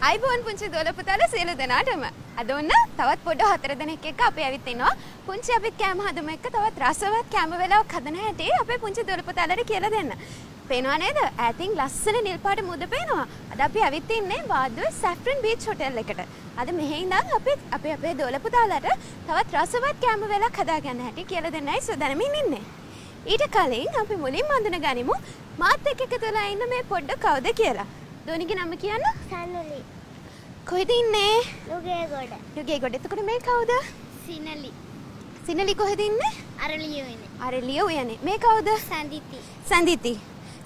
අයිබෝන් පුංචි දොළ පුතාලා සියලු දෙනාටම. අද ඔන්න තවත් පොඩ 4 දෙනෙක් එක්ක අපි ඇවිත් ඉනවා. පුංචි අපිත් කෑම හදමු එක්ක තවත් රසවත් කෑම වෙලාවක් හදන හැටි අපේ පුංචි දොළ පුතාලාට කියලා දෙන්න. පේනවා නේද? ඈතින් ලස්සන නිල් පාට මුද පේනවා. අද අපි ඇවිත් ඉන්නේ වාද්දුවේ සැෆ්‍රන් බීච් හොටෙල් එකට. අද මෙහේ ඉඳන් අපි අපේ දොළ පුතාලාට තවත් රසවත් කෑම වෙලාවක් හදාගන්න හැටි කියලා දෙන්නයි සූදානමින් ඉන්නේ. ඊට කලින් අපි මුලින්ම අඳුන ගනිමු මාත් එක්ක එකතු වෙලා ඉන්න මේ පොඩ්ඩ කවුද කියලා. දොනිගේ නම කියන්න? සනුලි. කොහෙද ඉන්නේ? යුගේගොඩ. යුගේගොඩ. එතකොට මේ කවුද? සිනලි. සිනලි කොහෙද ඉන්නේ? අරලියෝ ඉන්නේ. අරලියෝ යන්නේ. මේ කවුද? සන්දිති. සන්දිති.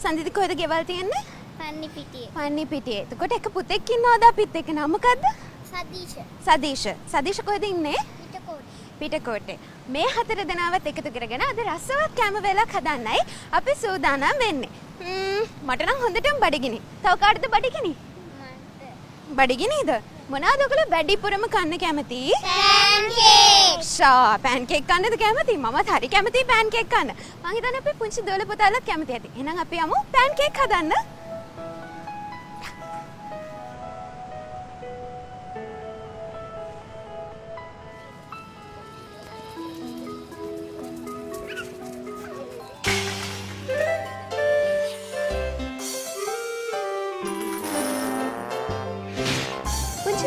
සන්දිති කොහෙද ගෙවල් තියෙන්නේ? පන්නි පිටියේ. පන්නි පිටියේ. එතකොට එක පුතෙක් ඉන්නවද අපිත් එක්ක? නම මොකද්ද? සදීෂ. සදීෂ. සදීෂ කොහෙද ඉන්නේ? පිටකොටේ. පිටකොටේ. මේ 4 දෙනාවත් එකතු කරගෙන අද රසවත් කෑම වේලක් හදන්නයි අපි සූදානම් වෙන්නේ. මට නම් හොඳටම බඩගිනි. තව කාටද බඩගිනි? මට. බඩගිනිද? මොනවාද ඔයගොල්ලෝ වැඩිපුරම කන්න කැමති? පැන්කේක්. පැන්කේක් කන්නද කැමති? මමත් හරි කැමතියි පැන්කේක් කන්න. මං හිතන්නේ අපි පුංචි දොළ පුතාලා කැමති ඇති. එහෙනම් අපි යමු පැන්කේක් හදන්න.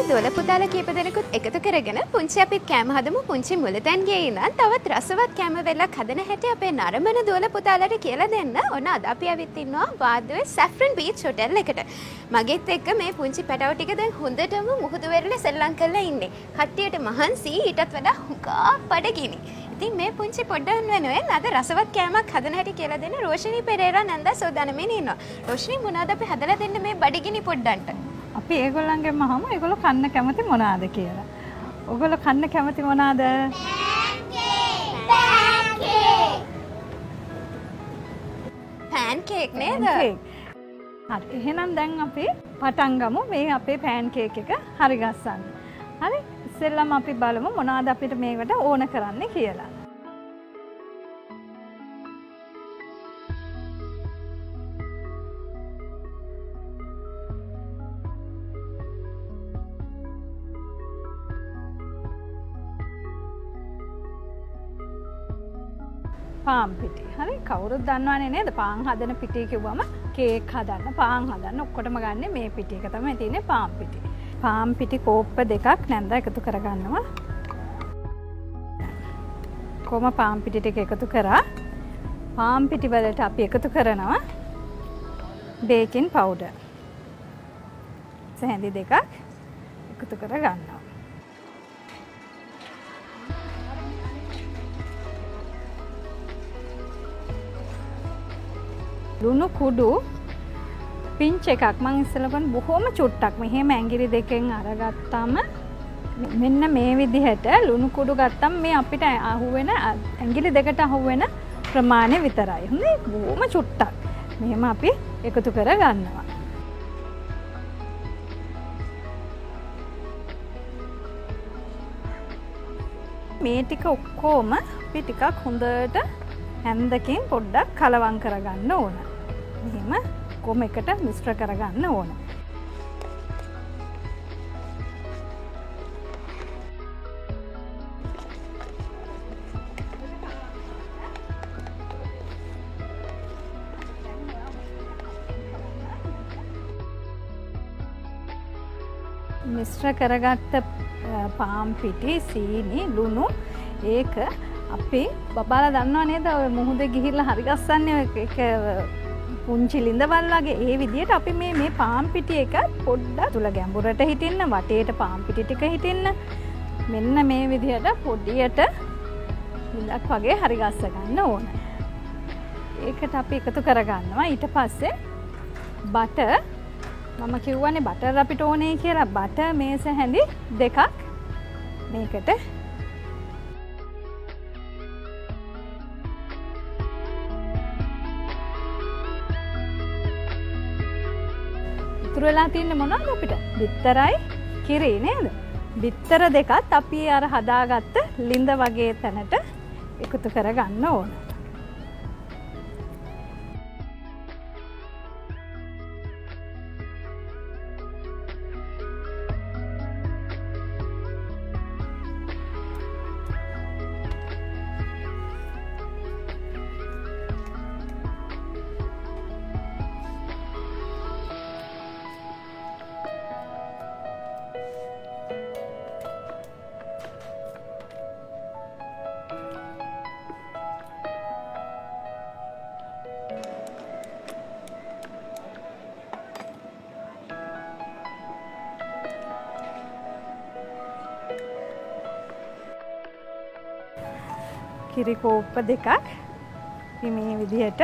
දොළ පුතාලා කීප දෙනෙකුත් එකතු කරගෙන පුංචි අපිත් කෑම හදමු. පුංචි මුලතැන්ගේ ඉඳන් තවත් රසවත් කෑම වෙලක් හදන හැටි අපේ නරඹන දොළ පුතාලාට කියලා දෙන්න. ඔන්න අද අපි ඇවිත් ඉන්නවා වාද්දුවේ සැෆ්‍රන් බීච් හොටෙල් එකට. මගෙත් එක්ක මේ පුංචි පැටව ටික දැන් හොඳටම මුහුදු වෙරළේ සෙල්ලම් කරලා ඉන්නේ. කට්ටියට මහන්සි ඊටත් වඩා හුඟා බඩගිනි. ඉතින් මේ පුංචි පොඩ්ඩන් වෙනුවෙන් අද රසවත් කෑමක් හදන හැටි කියලා දෙන්න රෝෂිනී පෙරේරා නන්දා සෝදානමින් ඉන්නවා. රෝෂිනී මොනවද අපි හදලා දෙන්න මේ බඩගිනි පොඩ්ඩන්ට? අපි ඒගොල්ලන්ගෙන් අහමු ඒගොල්ලෝ කන්න කැමති මොනවාද කියලා. ඔයගොල්ලෝ කන්න කැමති මොනවාද? පෑන්කේක් නේද? හරි. එහෙනම් දැන් අපි පටන් ගමු මේ අපේ පෑන්කේක් එක හරි ගස්සන්න. හරි. ඉස්සෙල්ලාම අපි බලමු මොනවාද අපිට මේකට ඕන කරන්නේ කියලා. පාන් පිටි. හරි කවුරුත් දන්නවනේ නේද? පාන් හදන පිටි කිව්වම කේක් හදන්න, පාන් හදන්න ඔක්කොටම ගන්න මේ පිටි එක තමයි තියෙන්නේ පාන් පිටි. පාන් පිටි කෝප්ප දෙකක් නැන්ද එකතු කරගන්නවා. කොහොම පාන් පිටි ටික එකතු කරා. පාන් පිටි වලට අපි එකතු කරනවා බේකින් පවුඩර්. සැහැඳි දෙකක් එකතු කරගන්නවා. ලුණු කුඩු පිංච් එකක් මම ඉස්සෙල්ලා ගන්න බොහොම චුට්ටක් මෙහෙම ඇඟිලි දෙකෙන් අරගත්තාම මෙන්න මේ විදිහට ලුණු කුඩු ගත්තම මේ අපිට අහුවෙන ඇඟිලි දෙකට අහුවෙන ප්‍රමාණය විතරයි. හොඳයි බොහොම චුට්ටක්. මෙහෙම අපි එකතු කර ගන්නවා. මේ ටික ඔක්කොම අපි ටිකක් හොඳට හැන්දකින් පොඩ්ඩක් කලවම් කරගන්න ඕන. මෙහෙම කොම එකට මිශ්‍ර කරගන්න ඕන. මිශ්‍ර කරගත්ත පාන් පිටි, සීනි, ලුණු ඒක අපි බබාලා දන්නව නේද ඔය මුහුදේ ගිහිල්ලා හරි ගස්සන්නේ එක පුංචි ලිඳවල් වගේ ඒ විදිහට අපි මේ පාන් පිටි එක පොඩ්ඩක් තුල ගැඹුරට හිටින්න වටේට පාන් පිටි ටික හිටින්න මෙන්න මේ විදිහට පොඩියට ලිඳක් වගේ හරි ගස්ස ගන්න ඕන. ඒකට අපි එකතු කරගන්නවා. ඊට පස්සේ බටර් මම කියවනේ බටර් අපිට ඕනේ කියලා බටර් මේස හැඳි දෙකක් මේකට ඉතුරු වෙලා තියෙන්නේ මොනවද අපිට? බිත්තරයි කිරි නේද? බිත්තර දෙකත් අපි අර හදාගත්ත ලිඳ වගේ තැනට එකතු කරගන්න ඕන. කිරි කෝප්ප දෙකක් අපි මේ විදිහට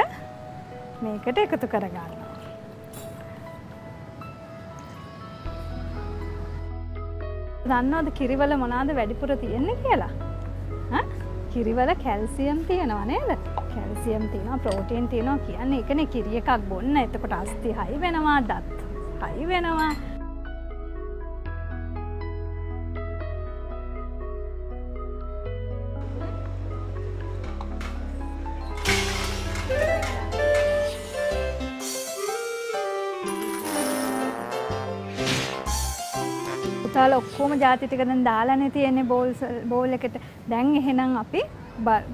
මේකට එකතු කරගන්නවා. දන්නවද කිරිවල මොනවාද වැඩිපුර තියෙන්නේ කියලා? කිරිවල කැල්සියම් තියෙනවා නේද? කැල්සියම් තියෙනවා, ප්‍රෝටීන් තියෙනවා කියන්නේ ඒකනේ කිරි එකක් බොන්න. එතකොට අස්ථි හයි වෙනවා, දත් හයි වෙනවා. පුතාලා ඔක්කොම ಜಾති ටික දැන් දාලානේ තියෙන්නේ බෝල් එකට. දැන් එහෙනම් අපි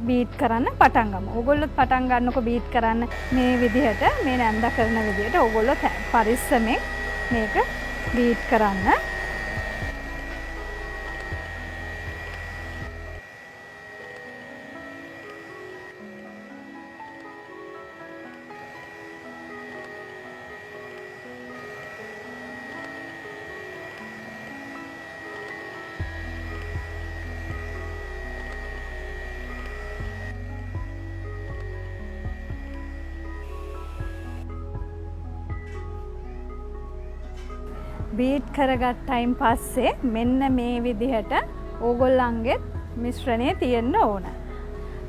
බීට් කරන්න පටන් ගමු. ඕගොල්ලොත් පටන් ගන්නකො බීට් කරන්න මේ විදිහට, මේ නැන්දා කරන විදිහට ඕගොල්ලෝ පරිස්සමෙන් මේක බීට් කරන්න. බීට් කරගත්තයින් පස්සේ මෙන්න මේ විදිහට ඕගොල්ලන්ගේ මිශ්‍රණය තියෙන්න ඕන.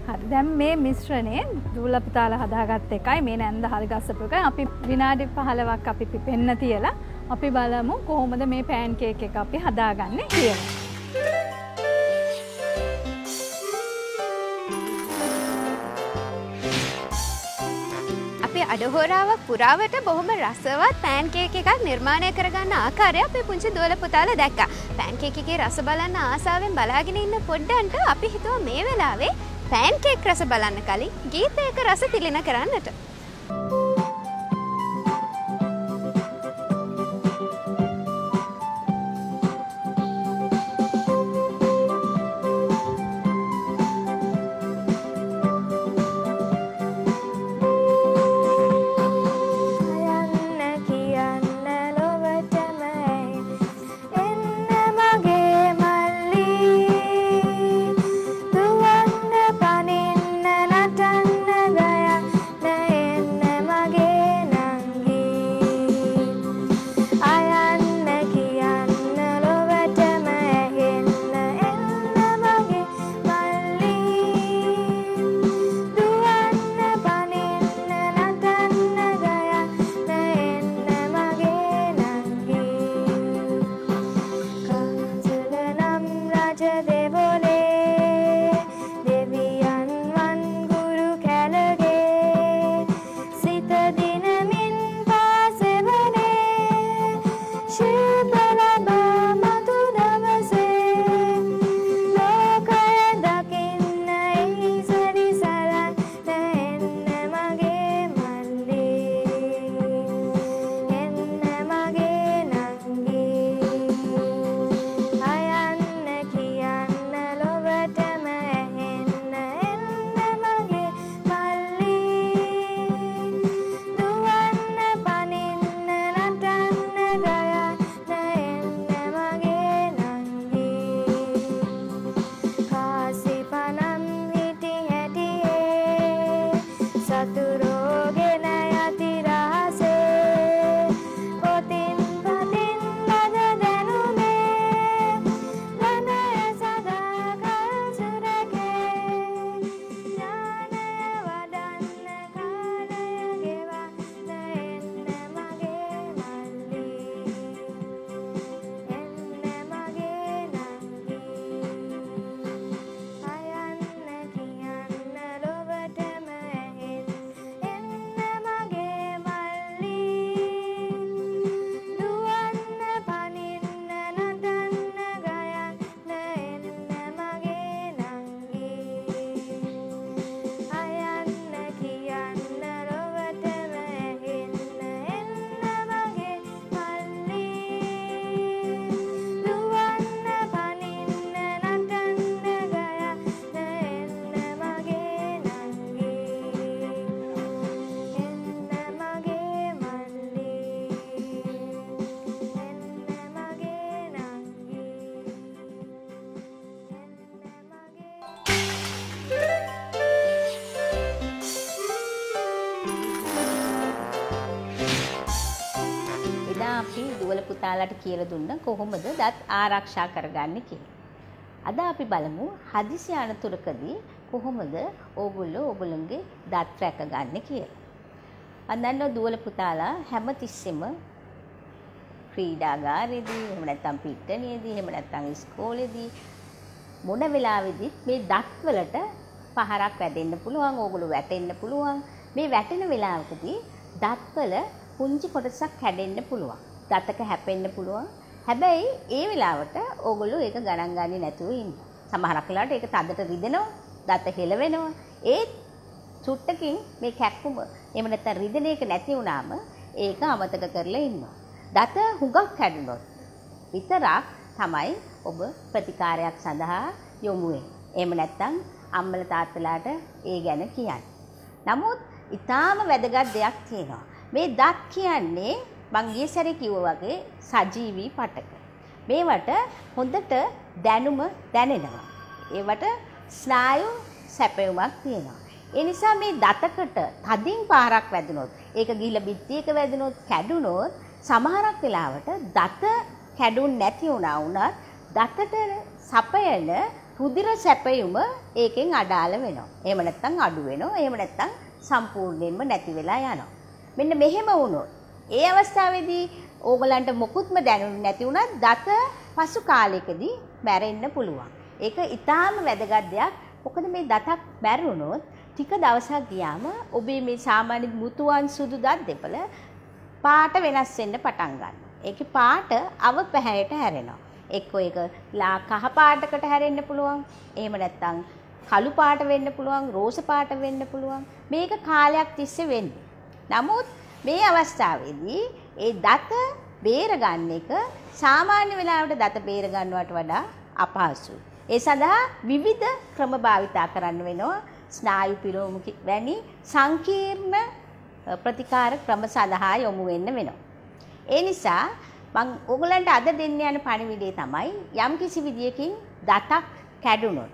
හරි, දැන් මේ මිශ්‍රණය දූල පුතාලා හදාගත්ත එකයි මේ නැන්ද හරි ගස්සපු එකයි අපි විනාඩි 15ක් අපි පිපෙන්න තියලා අපි බලමු කොහොමද මේ පෑන් කේක් එක අපි හදාගන්නේ කියලා. අඩහෝරාවක් පුරාවට බොහොම රසවත් පෑන් කේක් එකක් නිර්මාණය කරගන්න ආකාරය අපේ පුංචි දුවල පුතාලා දැක්කා. පෑන් කේක් එකේ රස බලන්න ආසාවෙන් බලාගෙන ඉන්න පොඩ්ඩන්ට අපි හිතුවා මේ වෙලාවේ පෑන් කේක් රස බලන්න කලින් ගීතයක රස තිලින කරන්නට. නටන්න ගයන්න පුතාලට කියලා දුන්න කොහොමද දත් ආරක්ෂා කරගන්නේ කියලා. අද අපි බලමු හදිසි අනතුරකදී කොහොමද ඕගොල්ලෝ ඕගොල්ලන්ගේ දත් රැකගන්නේ කියලා. අඳන්න දුවල පුතාලා හැමතිස්සෙම ක්‍රීඩාගාරයේදී එහෙම නැත්නම් පිට්ටනියේදී එහෙම නැත්නම් ඉස්කෝලේදී මොන වෙලාවෙදී මේ දත් වලට පහරක් වැදෙන්න පුළුවන්, ඕගොල්ලෝ වැටෙන්න පුළුවන්. මේ වැටෙන වෙලාවකදී දත්වල පුංචි කොටසක් කැඩෙන්න පුළුවන්. දතක හැපෙන්න පුළුවන්. හැබැයි ඒ වෙලාවට ඕගොල්ලෝ ඒක ගණන් ගන්නේ නැතුව ඉන්න. සමහරක් වෙලාවට ඒක තදට රිදෙනවා, දත හෙලවෙනවා. ඒත් චුට්ටකින් මේ කැක්කුම එහෙම නැත්නම් රිදෙන එක නැති වුණාම ඒක අමතක කරලා ඉන්නවා. දත හුඟක් කැඩුනොත් විතරක් තමයි ඔබ ප්‍රතිකාරයක් සඳහා යොමු වෙන්නේ. එහෙම නැත්නම් අම්මල තාත්තලාට ඒ ගැන කියන්න. නමුත් ඊටාම වැදගත් දෙයක් තියෙනවා. මේ දත් කියන්නේ මං ගිය සැරේ කිව්වා වගේ සජීවී පටක. මේවට හොඳට දැනුම දැනෙනවා. ඒවට ස්නායු සැපයුමක් තියෙනවා. ඒ නිසා මේ දතකට තදින් පාරක් වැදුනොත්, ඒක ගිහිල්ලා බිත්තියක වැදුනොත්, කැඩුනොත් සමහරක් වෙලාවට දත කැඩුන් නැති වුණා වුණත් දතට සපයන රුධිර සැපයුම ඒකෙන් අඩාල වෙනවා. එහෙම නැත්නම් අඩු වෙනවා. එහෙම නැත්නම් සම්පූර්ණයෙන්ම නැති වෙලා යනවා. මෙන්න මෙහෙම වුණොත් ඒ අවස්ථාවේදී ඕගලන්ට මොකුත්ම දැනුනේ නැති වුණත් දත පසු කාලයකදී මැරෙන්න පුළුවන්. ඒක ඊටාම වැදගත් දෙයක්. මොකද මේ දතක් මැරුණොත් ටික දවසක් ගියාම ඔබේ මේ සාමාන්‍ය මුතුන් සුදු දත් දෙපළ පාට වෙනස් වෙන්න පටන් ගන්නවා. ඒකේ පාට අව පැහැයට හැරෙනවා. එක්කෝ ඒක කහ පාටකට හැරෙන්න පුළුවන්. එහෙම නැත්නම් කළු පාට වෙන්න පුළුවන්, රෝස පාට වෙන්න පුළුවන්. මේක කාලයක් තිස්සේ වෙන්නේ. නමුත් මේ අවස්ථාවේදී ඒ දත බේරගන්න එක සාමාන්‍ය වෙලාවට දත බේර ගන්නවට වඩා අපහසුයි. ඒ සඳහා විවිධ ක්‍රම භාවිතා කරන්න වෙනවා. ස්නායු පිරවුම වැනි සංකීර්ණ ප්‍රතිකාර ක්‍රම සඳහා යොමු වෙන්න වෙනවා. ඒ නිසා මම ඕගලන්ට අද දෙන්න යන පණිවිඩය තමයි යම්කිසි විදියකින් දතක් කැඩුනොත්,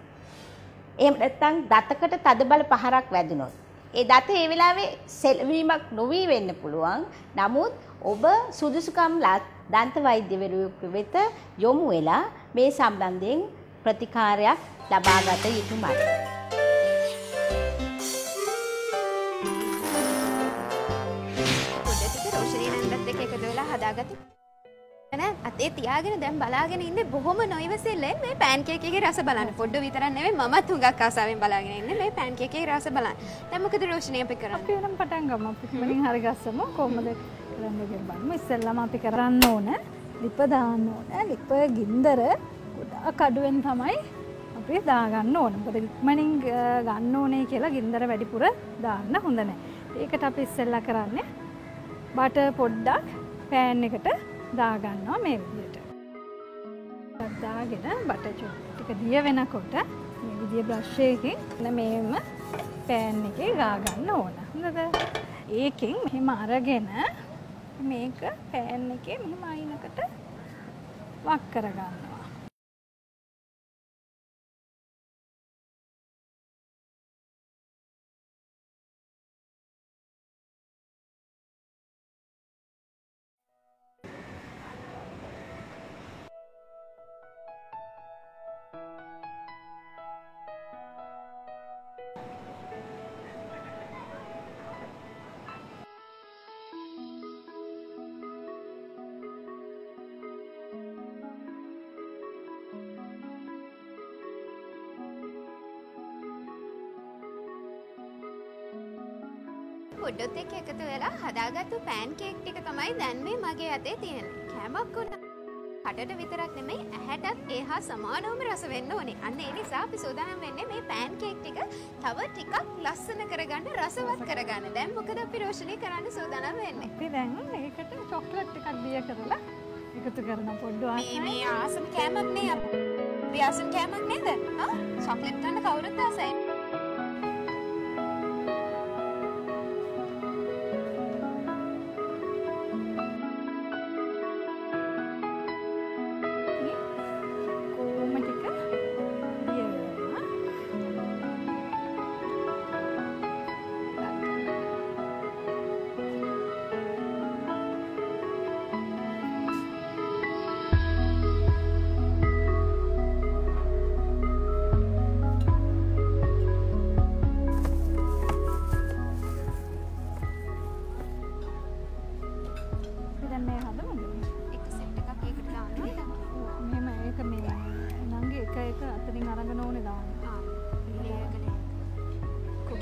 එහෙම නැත්නම් දතකට තදබල පහරක් වැදුනොත්, ඒ දත ඒ වෙලාවේ සෙලවීමක් නොවි වෙන්න පුළුවන්. නමුත් ඔබ සුදුසුකම් දන්ත වෛද්‍යවරයෙකු වෙත යොමු වෙලා මේ සම්බන්ධයෙන් ප්‍රතිකාරයක් ලබා ගත යුතුමයි. එකතු වෙලා හදාගත්ත අතේ තියාගෙන දැන් බලාගෙන ඉන්නේ බොහොම නොයවසෙල්ලෙන් මේ පෑන්කේක් එකේ රස බලන්න. පොඩ්ඩ විතරක් නෙවෙයි මමත් හුඟක් ආසාවෙන් බලාගෙන ඉන්නේ මේ පෑන්කේක් එකේ රස බලන්න. දැන් මොකද රෝෂණී අපි කරන්නේ? අපි වෙනම පටන් ගමු. අපි ඉක්මනින් හරි ගස්සමු. කොහොමද කරන්නේ කියලා බලමු. ඉස්සෙල්ලාම අපි කරන්න ඕන ලිප දාන්න ඕන. ලිප ගින්දර ගොඩාක් අඩුවෙන් තමයි අපි දාගන්න ඕන. මොකද ඉක්මනින් ගන්න ඕනේ කියලා ගින්දර වැඩිපුර දාන්න හොඳ නැහැ. ඒකට අපි ඉස්සෙල්ලා කරන්නේ බටර් පොඩ්ඩක් පෑන් එකට දාගන්නවා මේ විදිහට. දාගෙන බටර් ටික දිය වෙනකොට මේ විදිය බ්‍රෂ් එකකින් මේම පෑන් එකේ ගා ගන්න ඕන. හොඳද? ඒකෙන් මෙහෙම අරගෙන මේක පෑන් එකේ මෙහෙම අයිනකට වක් කරගන්නවා. පොඩ්ඩොත් එක්ක එකතු වෙලා හදාගත්තු පෑන් කේක් ටික තමයි දැන් මේ මගේ අතේ තියෙන්නේ. කැමක් උනා. කටට විතරක් නෙමෙයි ඇහැටත් ඒ හා සමානවම රස වෙන්න ඕනේ. අන්න ඒ නිසා අපි සූදානම් වෙන්නේ මේ පෑන් කේක් ටික තව ටිකක් ලස්සන කරගන්න, රසවත් කරගන්න. දැන් මොකද අපි රෝෂණී කරන්න සූදානම් වෙන්නේ? අපි දැන් ඒකට චොක්ලට් ටිකක් දිය කරලා එකතු කරන පොඩ්ඩ ආසයි. මේ ආසම කෑමක් නේ අපි ආසම කෑමක් නේද? චොක්ලට් ගන්න කවුරුත් ආසයි.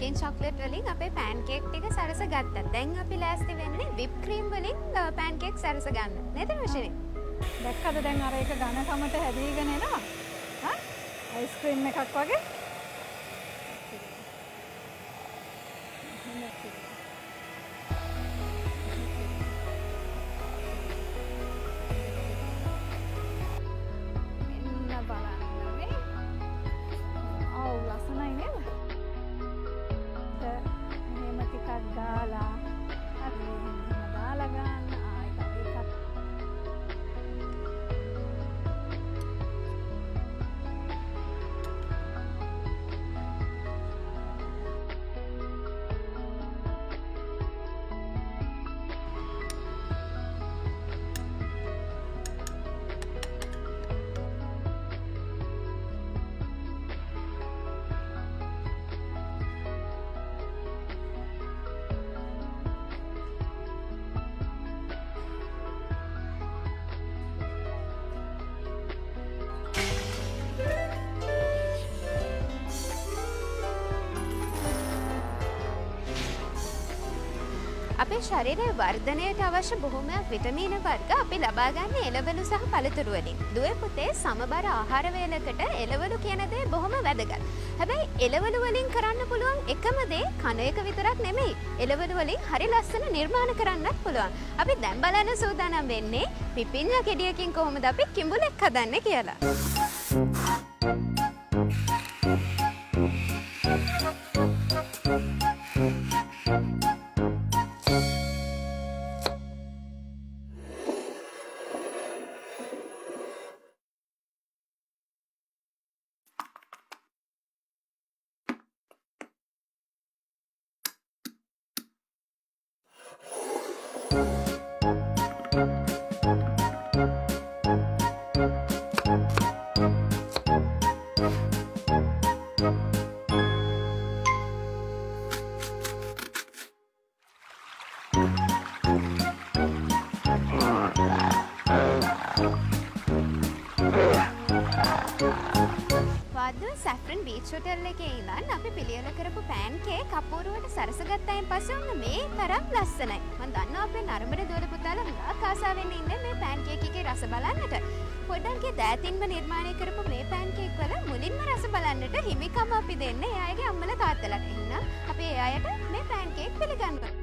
milking chocolate වලින් අපේ pancake ටික සරස ගත්තා. දැන් අපි ලෑස්ති වෙන්නේ whipped cream වලින් pancake සරස ගන්න. නේද රෝෂිනී? දැක්කද දැන් අර එක ඝනකමට හැදීගෙන එනවා. හා? අයිස්ක්‍රීම් එකක් වගේ. අපේ ශරීරයේ වර්ධනයට අවශ්‍ය බොහොමයක් විටමින වර්ග අපි ලබා ගන්න එළවලු සහ පළතුරු වලින්. දුවේ පුතේ සමබර ආහාර වේලකට එළවලු කියන දේ බොහොම වැදගත්. හැබැයි එළවලු වලින් කරන්න පුළුවන් එකම දේ කන එක විතරක් නෙමෙයි. එළවලු වලින් හරි ලස්සන නිර්මාණ කරන්නත් පුළුවන්. අපි දැන් බලන්න සූදානම් වෙන්නේ පිපිඤ්ඤා ගෙඩියකින් කොහොමද අපි කිඹුලෙක් හදන්නේ කියලා. සැෆ්‍රන් බීච් හොටල් එකේ ඉඳන් අපි පිළියෙල කරපු පෑන්කේක් අපූර්වට සරසගත්තායින් පස්සේ ඔන්න මේ තරම් ලස්සනයි. මම දන්නවා අපේ නරඹන දුවල පුතාලා හුඟක් ආසාවෙන් ඉන්නේ මේ පෑන්කේක් එකේ රස බලන්නට. පොඩ්ඩක් දෑතින්ම නිර්මාණය කරපු මේ පෑන්කේක් වල මුලින්ම රස බලන්නට හිමිකම අපි දෙන්නේ ඒ අයගේ අම්මලා තාත්තලාට. එහෙනම් අපි ඒ අයට මේ පෑන්කේක් පිළිගන්නවා.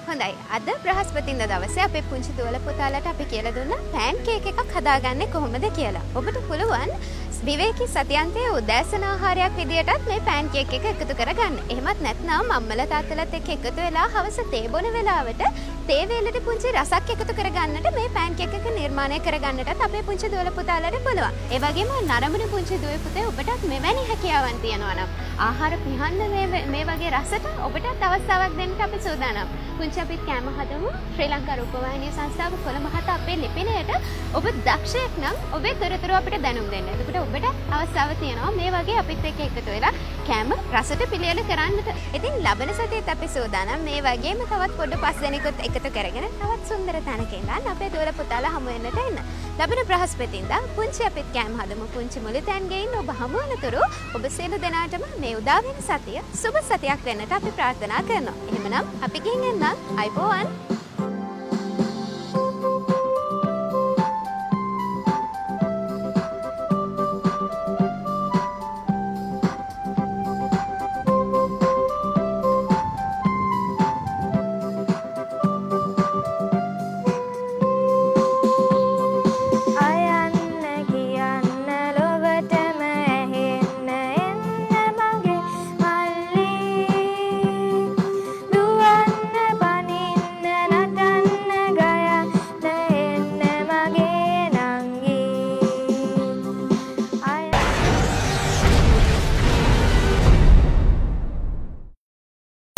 හොඳයි අද බ්‍රහස්පතින්දා දවසේ අපේ පුංචි දුවල පුතාලට අපි කියලා දුන්නා පෑන්කේක් එකක් හදාගන්නේ කොහොමද කියලා. ඔබට පුළුවන් විවේකී සතියන්තයේ උදෑසන ආහාරයක් විදියටත් මේ පෑන්කේක් එක එකතු කරගන්න. එහෙමත් නැත්නම් අම්මලා තාත්තලාත් එක්ක එකතු වෙලා හවස තේ බොන වෙලාවට තේ වේලට පුංචි රසක් එකතු කරගන්නට මේ පෑන්කේක් එක නිර්මාණය කරගන්නටත් අපේ පුංචි දුවල පුතාලට පුළුවන්. ඒ වගේම නරඹන පුංචි දුවේ පුතේ ඔබටත් මෙවැනි හැකියාවන් තියෙනවා නම් ආහාර පිහන්න මේ වගේ රසට ඔබටත් අවස්ථාවක් දෙන්න අපි සූදානම්. පුංචි අපිත් කැම හදමු. ශ්‍රී ලංකා රූපවාහිනිය සංස්ථාව කොළඹ හත අපේ ලිපිනයට ඔබ දක්ෂයෙක් නම් ඔබේ තොරතුරු අපිට දැනුම් දෙන්න. එතකොට ඔබට අවස්ථාව තියෙනවා මේ වගේ අපිත් එක්ක එකතු වෙලා කැම රසට පිළියෙල කරන්නට. ඉතින් ලබන සතියේත් අපි සූදානම් මේ වගේම තවත් පොඩ 5 දෙනෙකුත් එකතු කරගෙන තවත් සුන්දර තැනක ඉඳන් අපේ දුවල පුතාලා හමු වෙන්නට එන්න. ලබන බ්‍රහස්පතින්දා පුංචි අපිත් කැම හදමු පුංචි මුලිතැන්ගේ ඉන්න ඔබ හමු වනතුරු ඔබ සියලු දෙනාටම මේ උදා වෙන සතිය සුබ සතියක් වෙන්නට අපි ප්‍රාර්ථනා කරනවා. එහෙමනම් අපි ගිහින් එන්න. අයිබෝවන්.